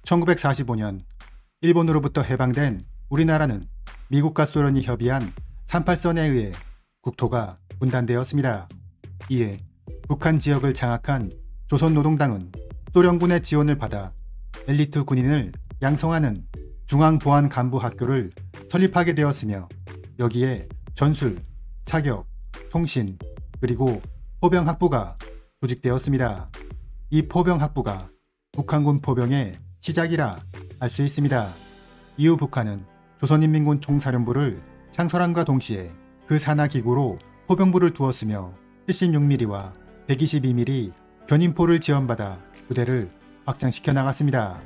1945년 일본으로부터 해방된 우리나라는 미국과 소련이 협의한 38선에 의해 국토가 분단되었습니다. 이에 북한 지역을 장악한 조선노동당은 소련군의 지원을 받아 엘리트 군인을 양성하는 중앙보안간부학교를 설립하게 되었으며, 여기에 전술, 사격, 통신, 그리고 포병학부가 조직되었습니다. 이 포병학부가 북한군 포병의 시작이라 할 수 있습니다. 이후 북한은 조선인민군 총사령부를 창설함과 동시에 그 산하기구로 포병부를 두었으며 76mm와 122mm 견인포를 지원받아 부대를 확장시켜 나갔습니다.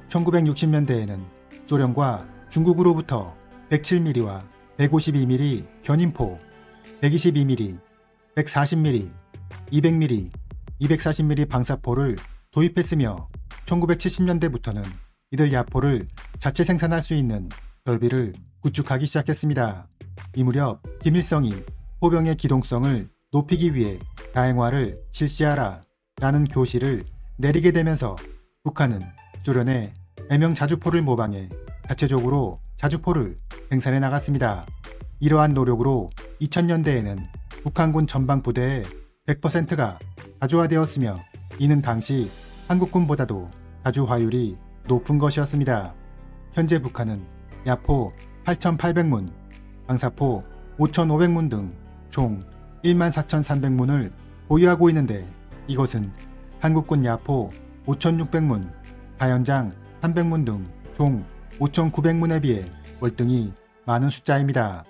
1960년대에는 소련과 중국으로부터 107mm와 152mm 견인포, 122mm, 140mm, 200mm, 240mm 방사포를 도입했으며 1970년대부터는 이들 야포를 자체 생산할 수 있는 설비를 구축하기 시작했습니다. 이 무렵 김일성이 포병의 기동성을 높이기 위해 다행화를 실시하라 라는 교시를 내리게 되면서 북한은 소련의 M형 자주포를 모방해 자체적으로 자주포를 생산해 나갔습니다. 이러한 노력으로 2000년대에는 북한군 전방부대의 100%가 자주화되었으며, 이는 당시 한국군보다도 자주화율이 높은 것이었습니다. 현재 북한은 야포 8,800문, 방사포 5,500문 등 총 14,300문을 보유하고 있는데, 이것은 한국군 야포 5,600문, 다연장 300문 등 총 5,900문에 비해 월등히 많은 숫자입니다.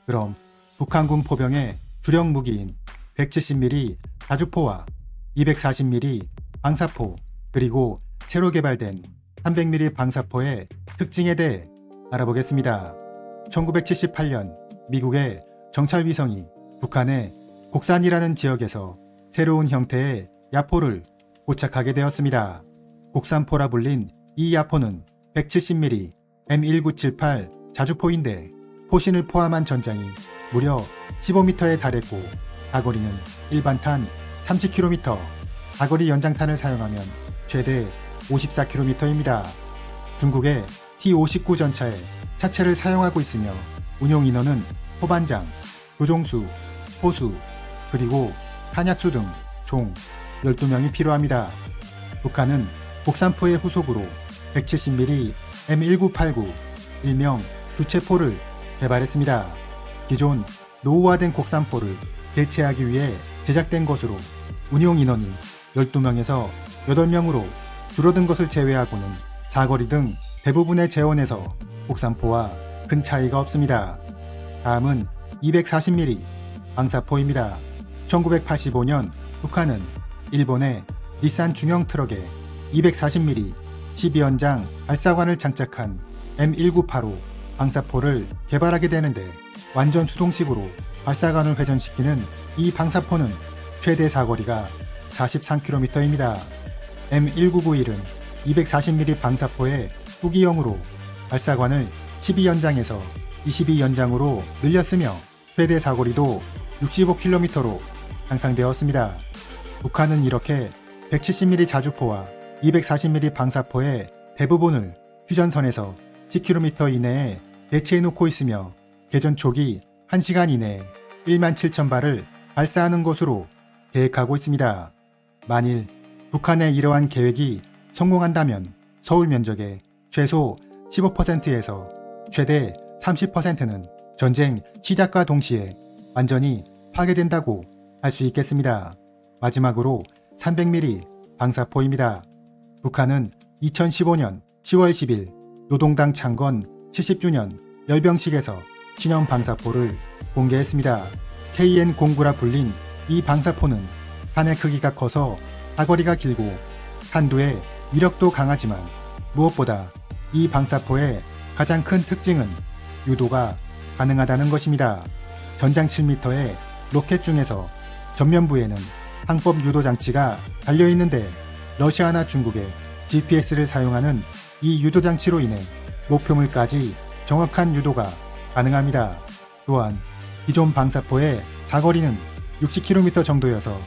그럼 북한군 포병의 주력 무기인 170mm 자주포와 240mm 방사포, 그리고 새로 개발된 300mm 방사포의 특징에 대해 알아보겠습니다. 1978년 미국의 정찰위성이 북한의 곡산이라는 지역에서 새로운 형태의 야포를 포착하게 되었습니다. 곡산포라 불린 이 야포는 170mm M1978 자주포인데, 포신을 포함한 전장이 무려 15m에 달했고 사거리는 일반탄 30km, 사거리 연장탄을 사용하면 최대 54km입니다. 중국의 T-59 전차에 차체를 사용하고 있으며 운용 인원은 포반장, 조종수, 포수, 그리고 탄약수 등 총 12명이 필요합니다. 북한은 곡산포의 후속으로 170mm M1989 일명 주체포를 개발했습니다. 기존 노후화된 곡산포를 대체하기 위해 제작된 것으로 운용 인원이 12명에서 8명으로 줄어든 것을 제외하고는 사거리 등 대부분의 재원에서 곡산포와 큰 차이가 없습니다. 다음은 240mm 방사포입니다. 1985년 북한은 일본의 닛산 중형 트럭에 240mm 12연장 발사관을 장착한 M1985 방사포를 개발하게 되는데, 완전 수동식으로 발사관을 회전시키는 이 방사포는 최대 사거리가 43km입니다. M1991은 240mm 방사포의 후기형으로 발사관을 12연장에서 22연장으로 늘렸으며 최대 사거리도 65km로 향상되었습니다. 북한은 이렇게 170mm 자주포와 240mm 방사포의 대부분을 휴전선에서 10km 이내에 배치해놓고 있으며, 개전 초기 1시간 이내에 17,000발을 발사하는 것으로 계획하고 있습니다. 만일 북한의 이러한 계획이 성공한다면 서울 면적의 최소 15%에서 최대 30%는 전쟁 시작과 동시에 완전히 파괴된다고 할 수 있겠습니다. 마지막으로 300mm 방사포입니다. 북한은 2015년 10월 10일 노동당 창건 70주년 열병식에서 신형 방사포를 공개했습니다. KN-09라 불린 이 방사포는 탄의 크기가 커서 사거리가 길고 탄두의 위력도 강하지만, 무엇보다 이 방사포의 가장 큰 특징은 유도가 가능하다는 것입니다. 전장 7m의 로켓 중에서 전면부에는 항법 유도 장치가 달려있는데, 러시아나 중국의 GPS를 사용하는 이 유도 장치로 인해 목표물까지 정확한 유도가 가능합니다. 또한 기존 방사포의 사거리는 60km 정도여서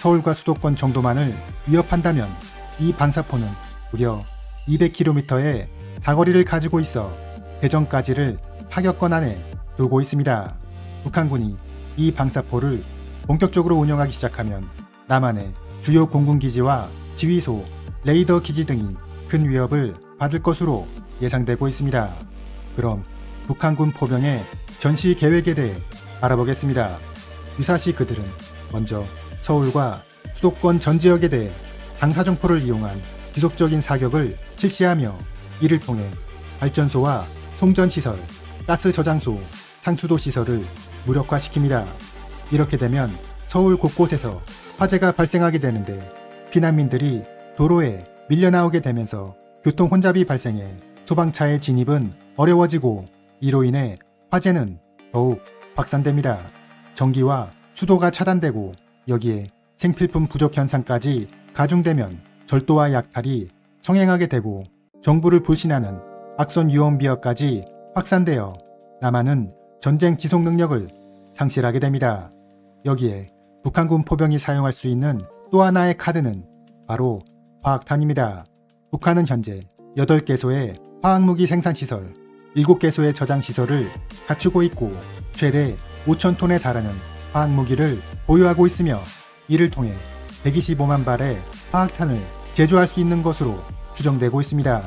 서울과 수도권 정도만을 위협한다면 이 방사포는 무려 200km의 사거리를 가지고 있어 대전까지를 파격권 안에 두고 있습니다. 북한군이 이 방사포를 본격적으로 운영하기 시작하면 남한의 주요 공군기지와 지휘소, 레이더 기지 등이 큰 위협을 받을 것으로 예상되고 있습니다. 그럼 북한군 포병의 전시 계획에 대해 알아보겠습니다. 유사시 그들은 먼저 서울과 수도권 전 지역에 대해 장사정포를 이용한 지속적인 사격을 실시하며 이를 통해 발전소와 송전시설, 가스 저장소, 상수도 시설을 무력화시킵니다. 이렇게 되면 서울 곳곳에서 화재가 발생하게 되는데 피난민들이 도로에 밀려나오게 되면서 교통 혼잡이 발생해 소방차의 진입은 어려워지고 이로 인해 화재는 더욱 확산됩니다. 전기와 수도가 차단되고 여기에 생필품 부족 현상까지 가중되면 절도와 약탈이 성행하게 되고 정부를 불신하는 악선 유언비어까지 확산되어 남한은 전쟁 지속 능력을 상실하게 됩니다. 여기에 북한군 포병이 사용할 수 있는 또 하나의 카드는 바로 화학탄입니다. 북한은 현재 8개소의 화학무기 생산시설, 7개소의 저장시설을 갖추고 있고 최대 5,000톤에 달하는 화학무기를 보유하고 있으며 이를 통해 125만 발의 화학탄을 제조할 수 있는 것으로 추정되고 있습니다.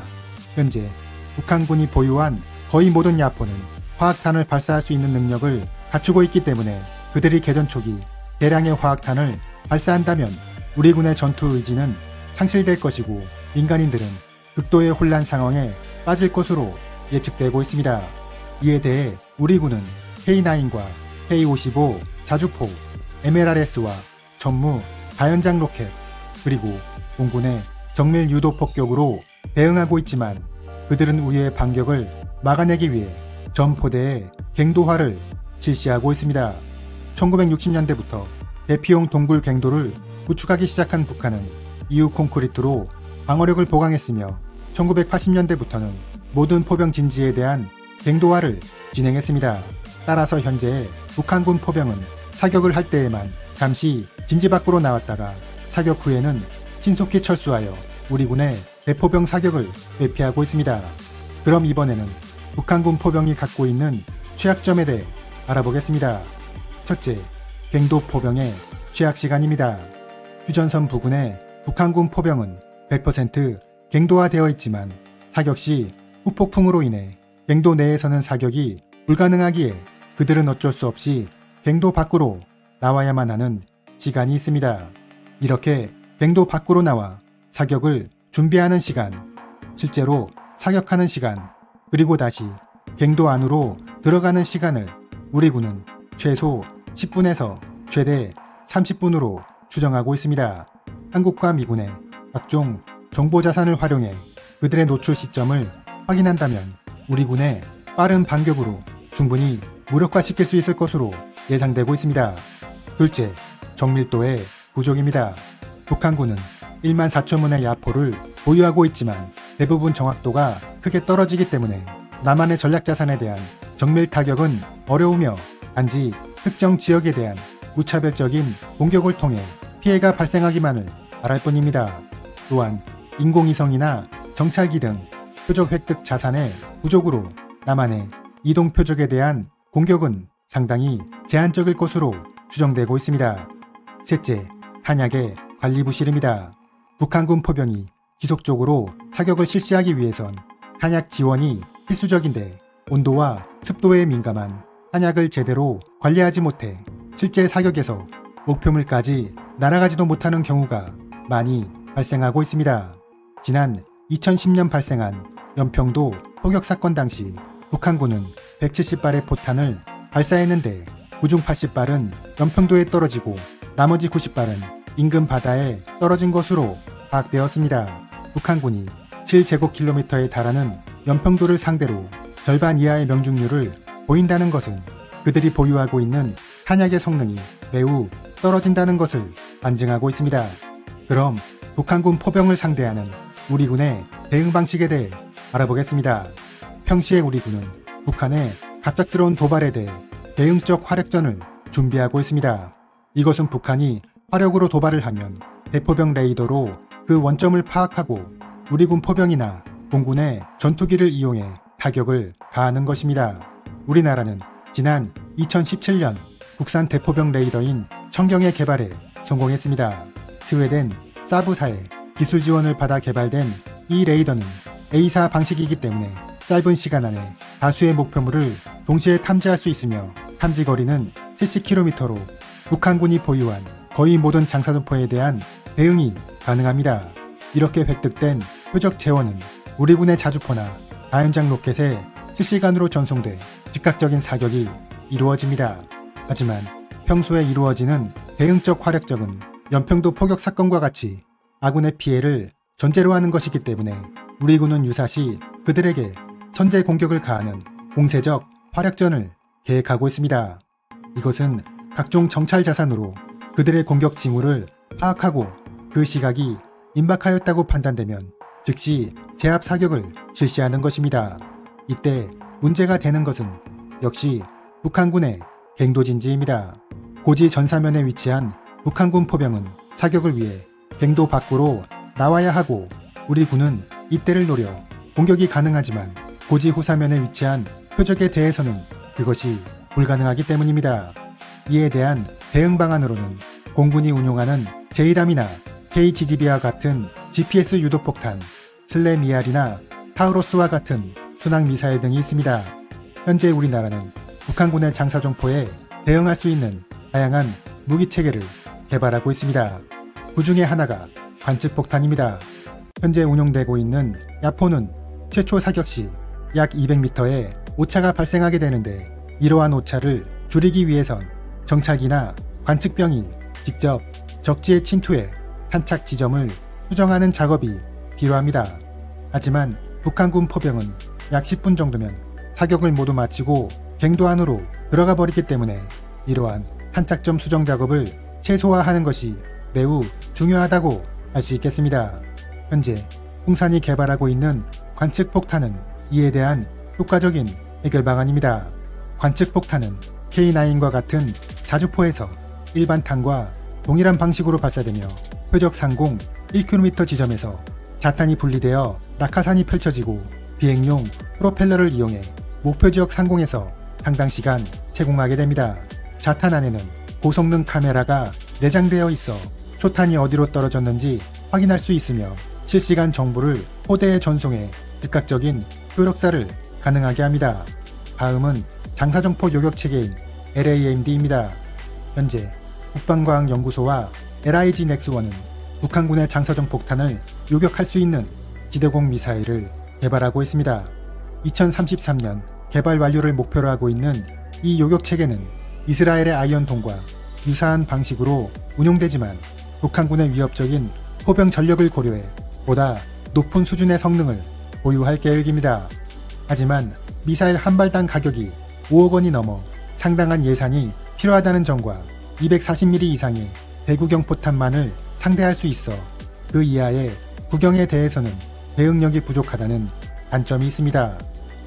현재 북한군이 보유한 거의 모든 야포는 화학탄을 발사할 수 있는 능력을 갖추고 있기 때문에 그들이 개전 초기 대량의 화학탄을 발사한다면 우리 군의 전투 의지는 상실될 것이고 민간인들은 극도의 혼란 상황에 빠질 것으로 예측되고 있습니다. 이에 대해 우리 군은 K9과 K55 자주포, MLRS와 전무, 다연장 로켓, 그리고 공군의 정밀 유도 폭격으로 대응하고 있지만 그들은 우리의 반격을 막아내기 위해 전 포대에 갱도화를 실시하고 있습니다. 1960년대부터 대피용 동굴 갱도를 구축하기 시작한 북한은 이후 콘크리트로 방어력을 보강했으며 1980년대부터는 모든 포병 진지에 대한 갱도화를 진행했습니다. 따라서 현재 북한군 포병은 사격을 할 때에만 잠시 진지 밖으로 나왔다가 사격 후에는 신속히 철수하여 우리 군의 대포병 사격을 대피하고 있습니다. 그럼 이번에는 북한군 포병이 갖고 있는 취약점에 대해 알아보겠습니다. 첫째, 갱도 포병의 취약 시간입니다. 휴전선 부근의 북한군 포병은 100% 갱도화되어 있지만 사격 시 후폭풍으로 인해 갱도 내에서는 사격이 불가능하기에 그들은 어쩔 수 없이 갱도 밖으로 나와야만 하는 시간이 있습니다. 이렇게 갱도 밖으로 나와 사격을 준비하는 시간, 실제로 사격하는 시간, 그리고 다시 갱도 안으로 들어가는 시간을 우리 군은 최소 10분에서 최대 30분으로 추정하고 있습니다. 한국과 미군의 각종 정보자산을 활용해 그들의 노출 시점을 확인한다면 우리 군의 빠른 반격으로 충분히 무력화시킬 수 있을 것으로 예상되고 있습니다. 둘째, 정밀도의 부족입니다. 북한군은 1만 4천 문의 야포를 보유하고 있지만 대부분 정확도가 크게 떨어지기 때문에 남한의 전략자산에 대한 정밀 타격은 어려우며 단지 특정 지역에 대한 무차별적인 공격을 통해 피해가 발생하기만을 바랄 뿐입니다. 또한 인공위성이나 정찰기 등 표적 획득 자산의 부족으로 남한의 이동 표적에 대한 공격은 상당히 제한적일 것으로 추정되고 있습니다. 셋째, 탄약의 관리 부실입니다. 북한군 포병이 지속적으로 사격을 실시하기 위해선 탄약 지원이 필수적인데 온도와 습도에 민감한 탄약을 제대로 관리하지 못해 실제 사격에서 목표물까지 날아가지도 못하는 경우가 많이 발생하고 있습니다. 지난 2010년 발생한 연평도 포격 사건 당시 북한군은 170발의 포탄을 발사했는데 그중 80발은 연평도에 떨어지고 나머지 90발은 인근 바다에 떨어진 것으로 파악되었습니다. 북한군이 7제곱킬로미터에 달하는 연평도를 상대로 절반 이하의 명중률을 보인다는 것은 그들이 보유하고 있는 탄약의 성능이 매우 떨어진다는 것을 반증하고 있습니다. 그럼 북한군 포병을 상대하는 우리 군의 대응 방식에 대해 알아보겠습니다. 평시에 우리 군은 북한의 갑작스러운 도발에 대해 대응적 화력전을 준비하고 있습니다. 이것은 북한이 화력으로 도발을 하면 대포병 레이더로 그 원점을 파악하고 우리 군 포병이나 공군의 전투기를 이용해 타격을 가하는 것입니다. 우리나라는 지난 2017년 국산 대포병 레이더인 청경의 개발에 성공했습니다. 스웨덴 사부사의 기술 지원을 받아 개발된 이 레이더는 A4 방식이기 때문에 짧은 시간 안에 다수의 목표물을 동시에 탐지할 수 있으며 탐지 거리는 70km로 북한군이 보유한 거의 모든 장사도포에 대한 대응이 가능합니다. 이렇게 획득된 표적 재원은 우리 군의 자주포나 다연장 로켓에 실시간으로 전송돼 즉각적인 사격이 이루어집니다. 하지만 평소에 이루어지는 대응적 화력적은 연평도 포격 사건과 같이 아군의 피해를 전제로 하는 것이기 때문에 우리 군은 유사시 그들에게 선제 공격을 가하는 공세적 화력전을 계획하고 있습니다. 이것은 각종 정찰 자산으로 그들의 공격 징후를 파악하고 그 시각이 임박하였다고 판단되면 즉시 제압 사격을 실시하는 것입니다. 이때 문제가 되는 것은 역시 북한군의 갱도진지입니다. 고지 전사면에 위치한 북한군 포병은 사격을 위해 갱도 밖으로 나와야 하고 우리 군은 이때를 노려 공격이 가능하지만 고지 후사면에 위치한 표적에 대해서는 그것이 불가능하기 때문입니다. 이에 대한 대응 방안으로는 공군이 운용하는 제이담이나 KGB와 같은 GPS 유도폭탄, 슬레미알이나 타우로스와 같은 순항미사일 등이 있습니다. 현재 우리나라는 북한군의 장사정포에 대응할 수 있는 다양한 무기체계를 개발하고 있습니다. 그 중에 하나가 관측폭탄입니다. 현재 운용되고 있는 야포는 최초 사격 시 약 200m의 오차가 발생하게 되는데 이러한 오차를 줄이기 위해선 정찰기나 관측병이 직접 적지에 침투해 탄착 지점을 수정하는 작업이 필요합니다. 하지만 북한군 포병은 약 10분 정도면 사격을 모두 마치고 갱도 안으로 들어가 버리기 때문에 이러한 탄착점 수정 작업을 최소화하는 것이 매우 중요하다고 할 수 있겠습니다. 현재 풍산이 개발하고 있는 관측폭탄은 이에 대한 효과적인 해결 방안입니다. 관측폭탄은 K9과 같은 자주포에서 일반 탄과 동일한 방식으로 발사되며 표적 상공 1km 지점에서 자탄이 분리되어 낙하산이 펼쳐지고 비행용 프로펠러를 이용해 목표 지역 상공에서 상당 시간 채공하게 됩니다. 자탄 안에는 고성능 카메라가 내장되어 있어 초탄이 어디로 떨어졌는지 확인할 수 있으며 실시간 정보를 포대에 전송해 즉각적인 효력사를 가능하게 합니다. 다음은 장사정포 요격체계인 LAMD입니다. 현재 국방과학연구소와 LIG 넥스1은 북한군의 장사정 폭탄을 요격할 수 있는 지대공 미사일을 개발하고 있습니다. 2033년 개발 완료를 목표로 하고 있는 이 요격체계는 이스라엘의 아이언돔과 유사한 방식으로 운용되지만 북한군의 위협적인 포병 전력을 고려해 보다 높은 수준의 성능을 보유할 계획입니다. 하지만 미사일 한 발당 가격이 5억 원이 넘어 상당한 예산이 필요하다는 점과 240mm 이상의 대구경 포탄만을 상대할 수 있어 그 이하의 구경에 대해서는 대응력이 부족하다는 단점이 있습니다.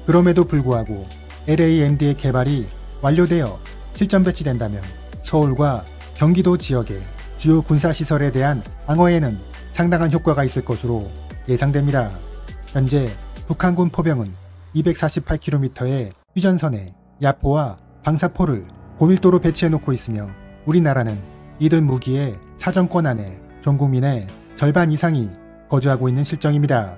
그럼에도 불구하고 LAMD의 개발이 완료되어 실전 배치된다면 서울과 경기도 지역의 주요 군사시설에 대한 방어에는 상당한 효과가 있을 것으로 예상됩니다. 현재 북한군 포병은 248km의 휴전선에 야포와 방사포를 고밀도로 배치해놓고 있으며 우리나라는 이들 무기의 사정권 안에 전 국민의 절반 이상이 거주하고 있는 실정입니다.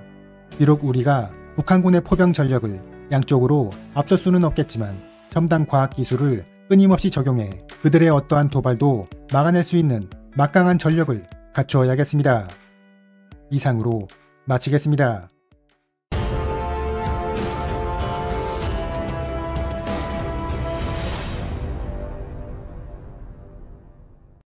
비록 우리가 북한군의 포병 전력을 양쪽으로 앞설 수는 없겠지만 첨단 과학기술을 끊임없이 적용해 그들의 어떠한 도발도 막아낼 수 있는 막강한 전력을 갖추어야겠습니다. 이상으로 마치겠습니다.